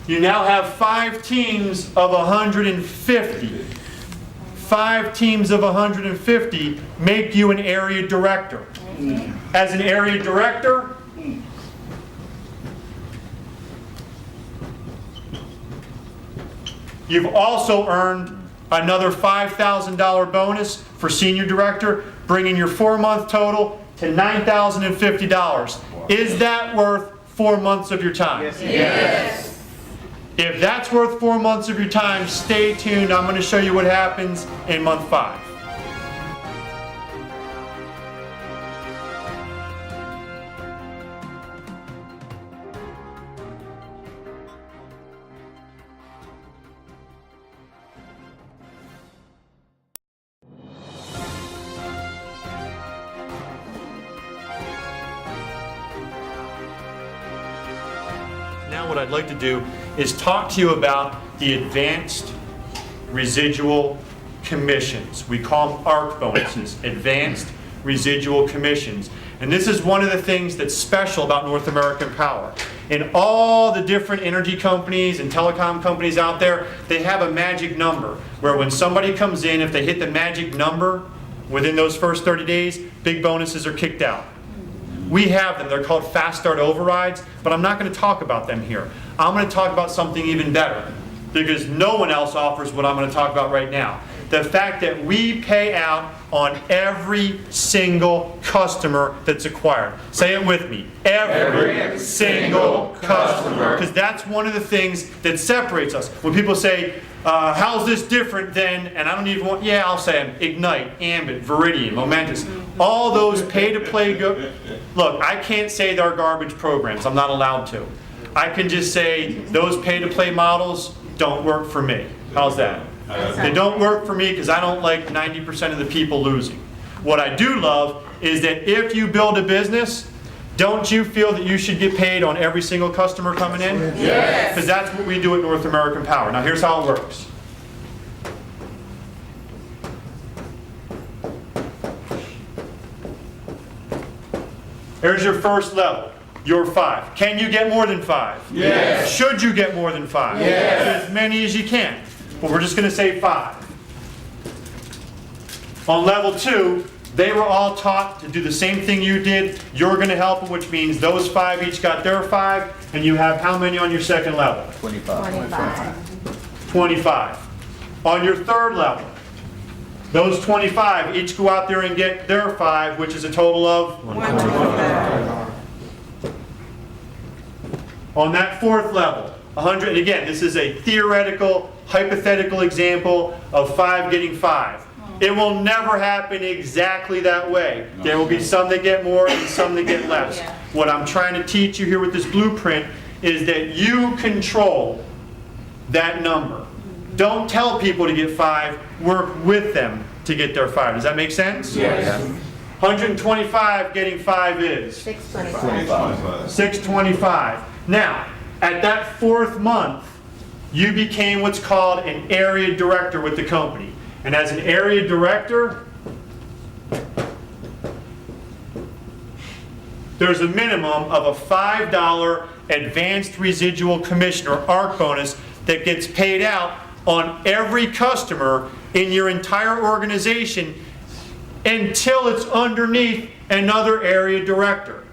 You now have 5 teams of 150. 5 teams of 150 make you an area director. As an area director, you've also earned another $5,000 bonus for senior director, bringing your 4-month total to $9,050. Is that worth 4 months of your time? Yes. If that's worth 4 months of your time, stay tuned. I'm going to show you what happens in month 5. Now what I'd like to do is talk to you about the advanced residual commissions. We call them ARC bonuses, advanced residual commissions. And this is one of the things that's special about North American Power. In all the different energy companies and telecom companies out there, they have a magic number where when somebody comes in, if they hit the magic number within those first 30 days, big bonuses are kicked out. We have them. They're called fast start overrides, but I'm not going to talk about them here. I'm going to talk about something even better because no one else offers what I'm going to talk about right now. the fact that we pay out on every single customer that's acquired. Say it with me. Every single customer. Because that's one of the things that separates us. When people say, how's this different than, and I don't even want, yeah, I'll say them, Ignite, Ambit, Veridian, Momentous. All those pay-to-play, look, I can't say they're garbage programs. I'm not allowed to. I can just say those pay-to-play models don't work for me. How's that? They don't work for me because I don't like 90% of the people losing. What I do love is that if you build a business, don't you feel that you should get paid on every single customer coming in? Yes. Because that's what we do at North American Power. Now here's how it works. Here's your first level. You're 5. Can you get more than 5? Yes. Should you get more than 5? Yes. As many as you can. But we're just going to say 5. On level 2, they were all taught to do the same thing you did. You're going to help them, which means those 5 each got their 5, and you have how many on your second level? 25. 25. On your third level, those 25 each go out there and get their 5, which is a total of? 125. On that fourth level, 100, and again, this is a theoretical, hypothetical example of 5 getting 5. It will never happen exactly that way. There will be some that get more and some that get less. What I'm trying to teach you here with this blueprint is that you control that number. Don't tell people to get 5, work with them to get their 5. Does that make sense? Yes. 125 getting 5 is? 625. 625. Now, at that 4th month, you became what's called an area director with the company. And as an area director, there's a minimum of a $5 advanced residual commission or ARC bonus that gets paid out on every customer in your entire organization until it's underneath another area director.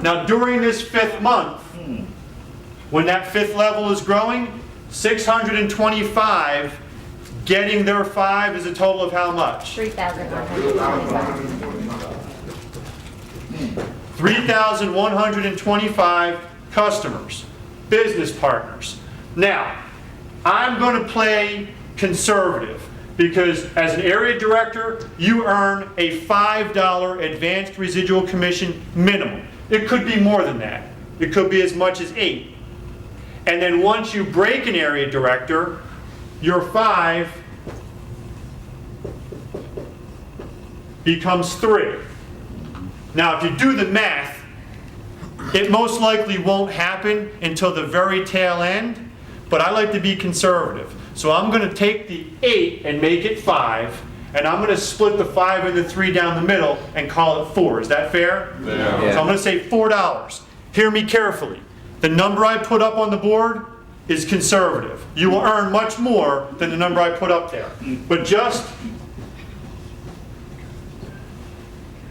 Now during this 5th month, when that 5th level is growing, 625 getting their 5 is a total of how much? 3,125 customers, business partners. Now, I'm going to play conservative because as an area director, you earn a $5 advanced residual commission minimum. It could be more than that. It could be as much as 8. And then once you break an area director, your 5 becomes 3. Now, if you do the math, it most likely won't happen until the very tail end, but I like to be conservative. So I'm going to take the 8 and make it 5, and I'm going to split the 5 and the 3 down the middle and call it 4. Is that fair? Yeah. So I'm going to say $4. Hear me carefully. The number I put up on the board is conservative. You will earn much more than the number I put up there. But just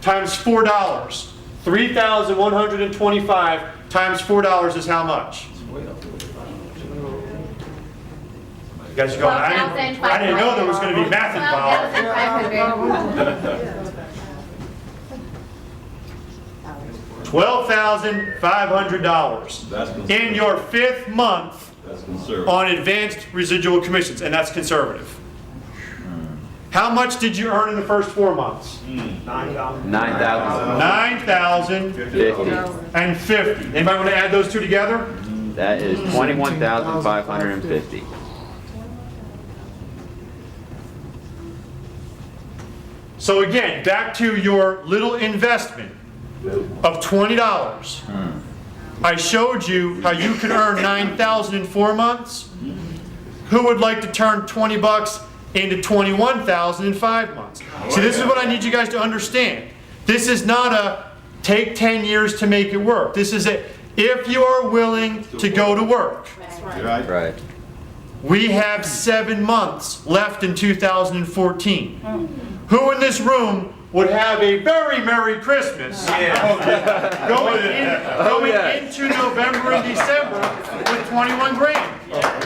times $4. 3,125 times $4 is how much? You guys are going, I didn't know there was going to be math involved. 12,500 in your 5th month on advanced residual commissions, and that's conservative. How much did you earn in the first 4 months? 9,000. 9,050. And 50. Anybody want to add those two together? That is 21,550. So again, back to your little investment of $20. I showed you how you could earn 9,000 in 4 months. Who would like to turn 20 bucks into 21,000 in 5 months? See, this is what I need you guys to understand. This is not a take 10 years to make it work. This is a if you are willing to go to work. Right. We have 7 months left in 2014. Who in this room would have a very Merry Christmas going into November and December with 21 grand?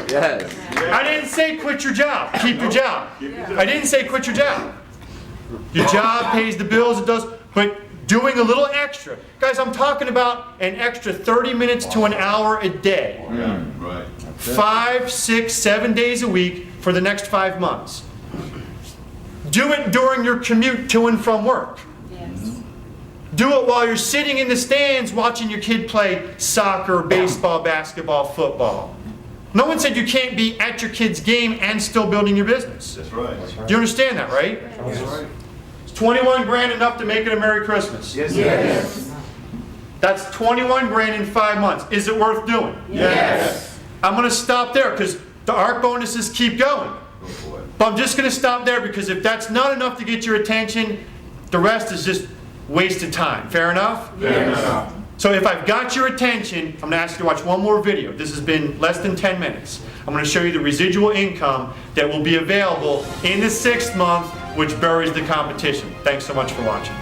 Yes. I didn't say quit your job. Keep your job. I didn't say quit your job. Your job pays the bills, it does, but doing a little extra. Guys, I'm talking about an extra 30 minutes to an hour a day. Yeah, right. 5, 6, 7 days a week for the next 5 months. Do it during your commute to and from work. Do it while you're sitting in the stands watching your kid play soccer, baseball, basketball, football. No one said you can't be at your kid's game and still building your business. That's right. Do you understand that, right? That's right. Is 21 grand enough to make it a Merry Christmas? Yes. That's 21 grand in 5 months. Is it worth doing? Yes. I'm going to stop there because the ARC bonuses keep going. Go for it. But I'm just going to stop there because if that's not enough to get your attention, the rest is just wasted time. Fair enough? Fair enough. So if I've got your attention, I'm going to ask you to watch one more video. This has been less than 10 minutes. I'm going to show you the residual income that will be available in the 6th month, which buries the competition. Thanks so much for watching.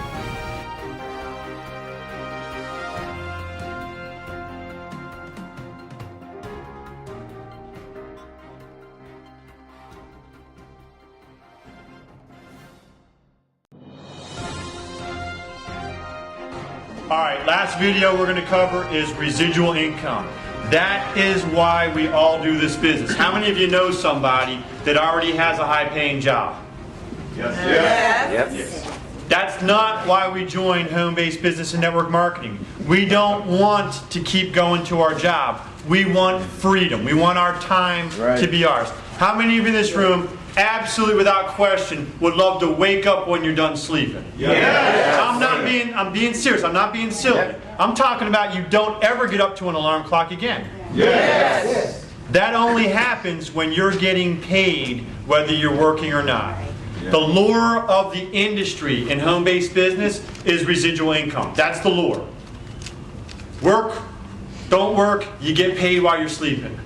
All right, last video we're going to cover is residual income. That is why we all do this business. How many of you know somebody that already has a high-paying job? Yes. Yep. That's not why we joined Home-Based Business and Network Marketing. We don't want to keep going to our job. We want freedom. We want our time to be ours. How many of you in this room, absolutely without question, would love to wake up when you're done sleeping? Yes. I'm being serious. I'm not being silly. I'm talking about you don't ever get up to an alarm clock again. Yes. That only happens when you're getting paid whether you're working or not. The lure of the industry in home-based business is residual income. That's the lure. Work, don't work, you get paid while you're sleeping.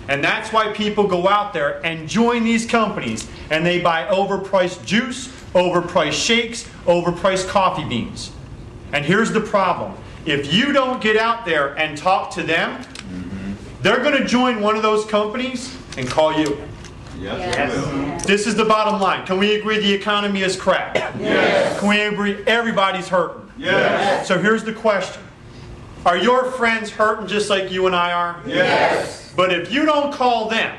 And that's why people go out there and join these companies and they buy overpriced juice, overpriced shakes, overpriced coffee beans. And here's the problem. If you don't get out there and talk to them, they're going to join one of those companies and call you. Yes. This is the bottom line. Can we agree the economy is crap? Yes. Can we agree everybody's hurting? Yes. So here's the question. Are your friends hurting just like you and I are? Yes. But if you don't call them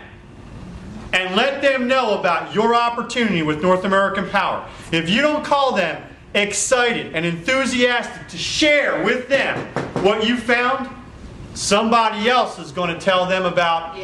and let them know about your opportunity with North American Power, if you don't call them excited and enthusiastic to share with them what you found, somebody else is going to tell them about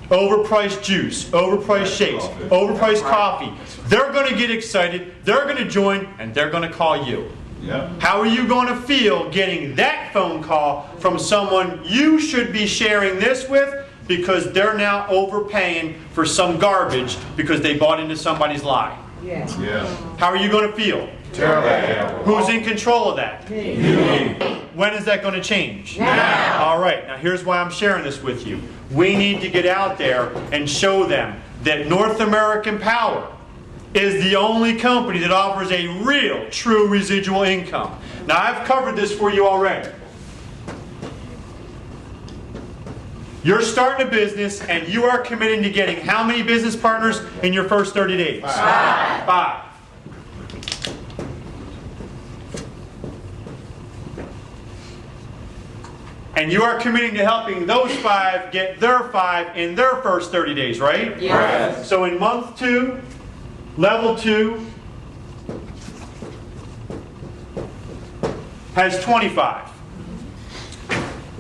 overpriced juice, overpriced shakes, overpriced coffee. They're going to get excited, they're going to join, and they're going to call you. Yep. How are you going to feel getting that phone call from someone you should be sharing this with because they're now overpaying for some garbage because they bought into somebody's lie? Yeah. How are you going to feel? Terrible. Who's in control of that? When is that going to change? Now. All right, now here's why I'm sharing this with you. We need to get out there and show them that North American Power is the only company that offers a real, true residual income. Now, I've covered this for you already. You're starting a business and you are committing to getting how many business partners in your first 30 days? 5. 5. And you are committing to helping those 5 get their 5 in their first 30 days, right? Yes. So in month 2, level 2 has 25.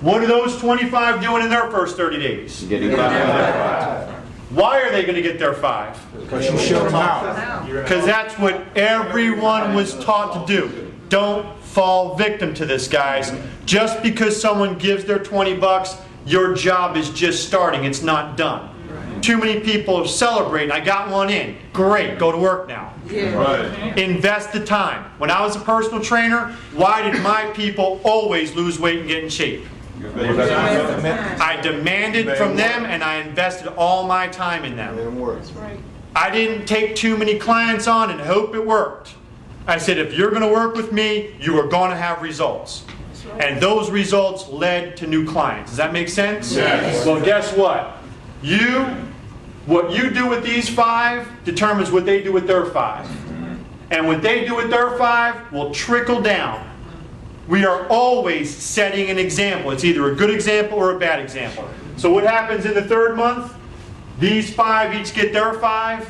What are those 25 doing in their first 30 days? Getting back. Why are they going to get their 5? Because you showed them out. Because that's what everyone was taught to do. Don't fall victim to this, guys. Just because someone gives their 20 bucks, your job is just starting. It's not done. Too many people are celebrating. I got one in. Great, go to work now. Right. Invest the time. When I was a personal trainer, why did my people always lose weight and get in shape? I demanded from them and I invested all my time in them. I didn't take too many clients on and hope it worked. I said, if you're going to work with me, you are going to have results. And those results led to new clients. Does that make sense? Yes. Well, guess what? What you do with these 5 determines what they do with their 5. And what they do with their 5 will trickle down. We are always setting an example. It's either a good example or a bad example. So what happens in the 3rd month? These 5 each get their 5.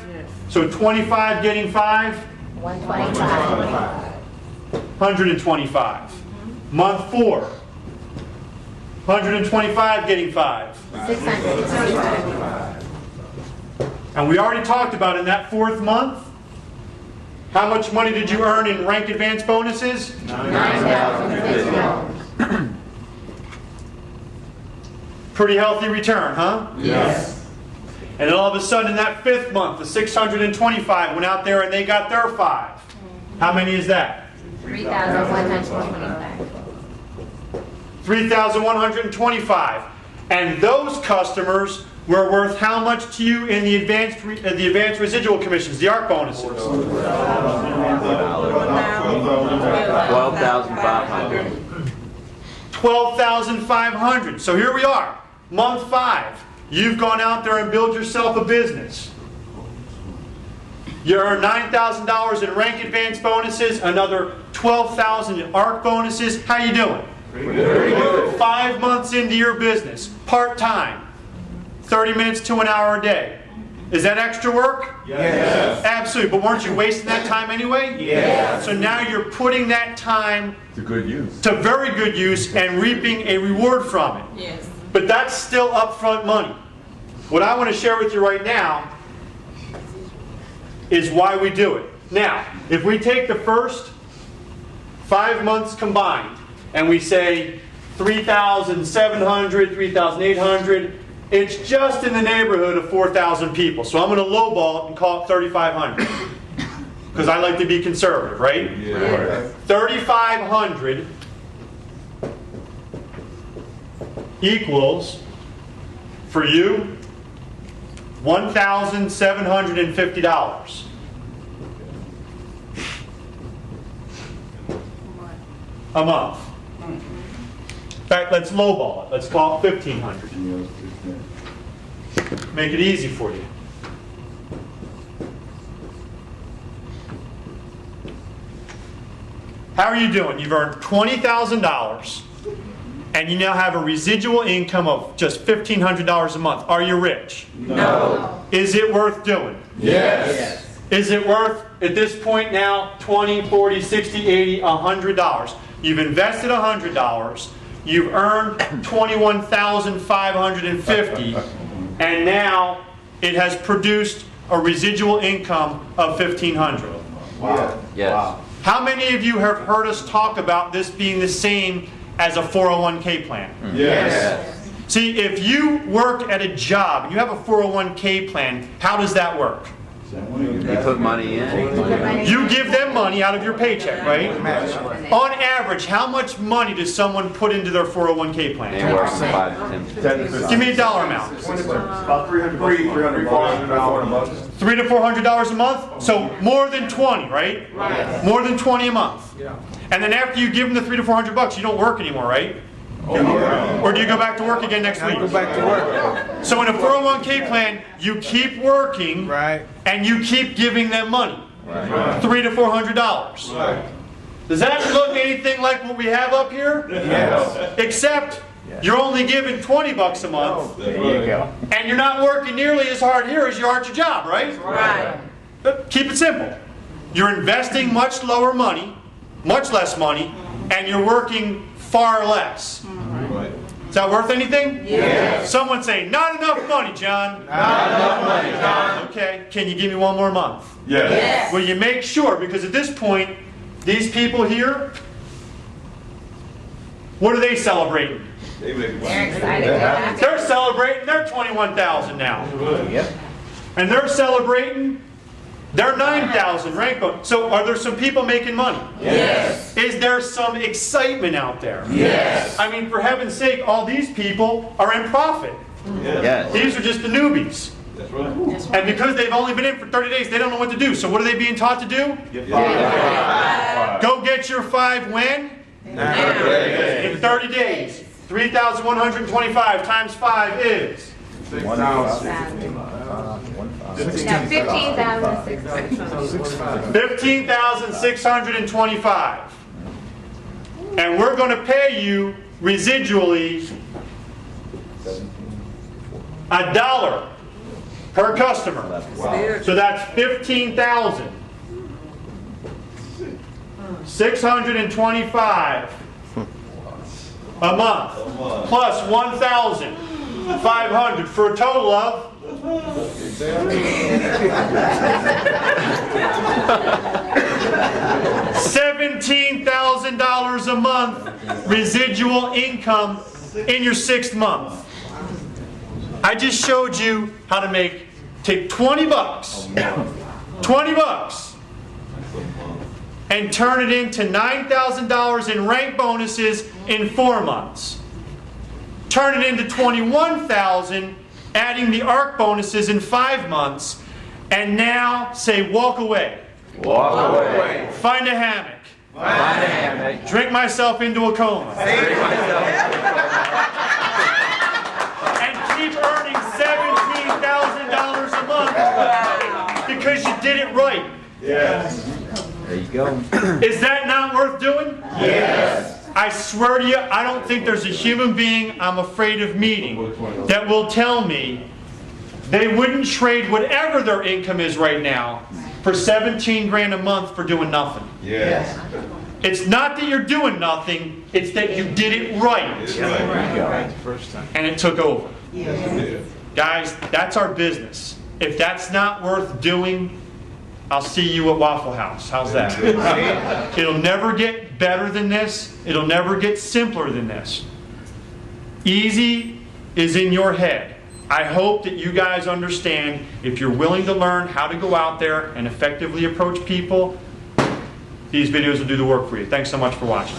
So 25 getting 5. 125. 125. Month 4. 125 getting 5. 665. And we already talked about in that 4th month, how much money did you earn in rank advance bonuses? $9,050. Pretty healthy return, huh? Yes. And then all of a sudden in that 5th month, the 625 went out there and they got their 5. How many is that? 3,125. 3,125. And those customers were worth how much to you in the advanced residual commissions, the ARC bonuses? 12,500. 12,500. So here we are, month 5. You've gone out there and built yourself a business. You earn $9,000 in rank advance bonuses, another $12,000 in ARC bonuses. How you doing? Very good. 5 months into your business, part-time, 30 minutes to an hour a day. Is that extra work? Yes. Absolutely. But weren't you wasting that time anyway? Yes. So now you're putting that time To good use. to very good use and reaping a reward from it. Yes. But that's still upfront money. What I want to share with you right now is why we do it. Now, if we take the first 5 months combined and we say 3,700, 3,800, it's just in the neighborhood of 4,000 people. So I'm going to lowball it and call it 3,500. Because I like to be conservative, right? Yeah. 3,500 equals, for you, $1,750. A month. In fact, let's lowball it. Let's call it 1,500. Make it easy for you. How are you doing? You've earned $20,000 and you now have a residual income of just $1,500 a month. Are you rich? No. Is it worth doing? Yes. Is it worth, at this point now, $20, $40, $60, $80, $100? You've invested $100. You've earned $21,550, and now it has produced a residual income of $1,500. Wow. Yes. How many of you have heard us talk about this being the same as a 401k plan? Yes. See, if you work at a job and you have a 401k plan, how does that work? You put money in. You give them money out of your paycheck, right? On average, how much money does someone put into their 401k plan? Anywhere from 5 to 10%. Give me a dollar amount. About $300, $400 $300 to $400 a month? So more than 20, right? More than 20 a month. And then after you give them the $300 to $400, you don't work anymore, right? Or do you go back to work again next week? Go back to work. So in a 401k plan, you keep working Right. and you keep giving them money. $300 to $400. Does that look anything like what we have up here? Yes. Except you're only giving $20 a month There you go. and you're not working nearly as hard here as you are at your job, right? Right. But keep it simple. You're investing much lower money, much less money, and you're working far less. Is that worth anything? Yes. Someone say, not enough money, John. Not enough money, John. Okay, can you give me one more month? Yes. Will you make sure, because at this point, these people here, what are they celebrating? They're excited. They're celebrating their $21,000 now. Yep. And they're celebrating their $9,000 rank bonus. So are there some people making money? Yes. Is there some excitement out there? Yes. I mean, for heaven's sake, all these people are in profit. Yes. These are just the newbies. That's right. And because they've only been in for 30 days, they don't know what to do. So what are they being taught to do? Go get your 5 when? In 30 days. 3,125 times 5 is? Now, 15,600. 15,625. And we're going to pay you residually $1 per customer. So that's 15,625 a month, plus 1,500 for a total of $17,000 a month residual income in your 6th month. I just showed you how to take 20 bucks, 20 bucks, and turn it into $9,000 in rank bonuses in 4 months. Turn it into $21,000, adding the ARC bonuses in 5 months, and now say walk away. Walk away. Find a hammock. Find a hammock. Drink myself into a coma. Drink myself. And keep earning $17,000 a month because you did it right. Yes. There you go. Is that not worth doing? Yes. I swear to you, I don't think there's a human being I'm afraid of meeting that will tell me they wouldn't trade whatever their income is right now for 17 grand a month for doing nothing. Yes. It's not that you're doing nothing, it's that you did it right. And it took over. Guys, that's our business. If that's not worth doing, I'll see you at Waffle House. How's that? It'll never get better than this. It'll never get simpler than this. Easy is in your head. I hope that you guys understand, if you're willing to learn how to go out there and effectively approach people, these videos will do the work for you. Thanks so much for watching.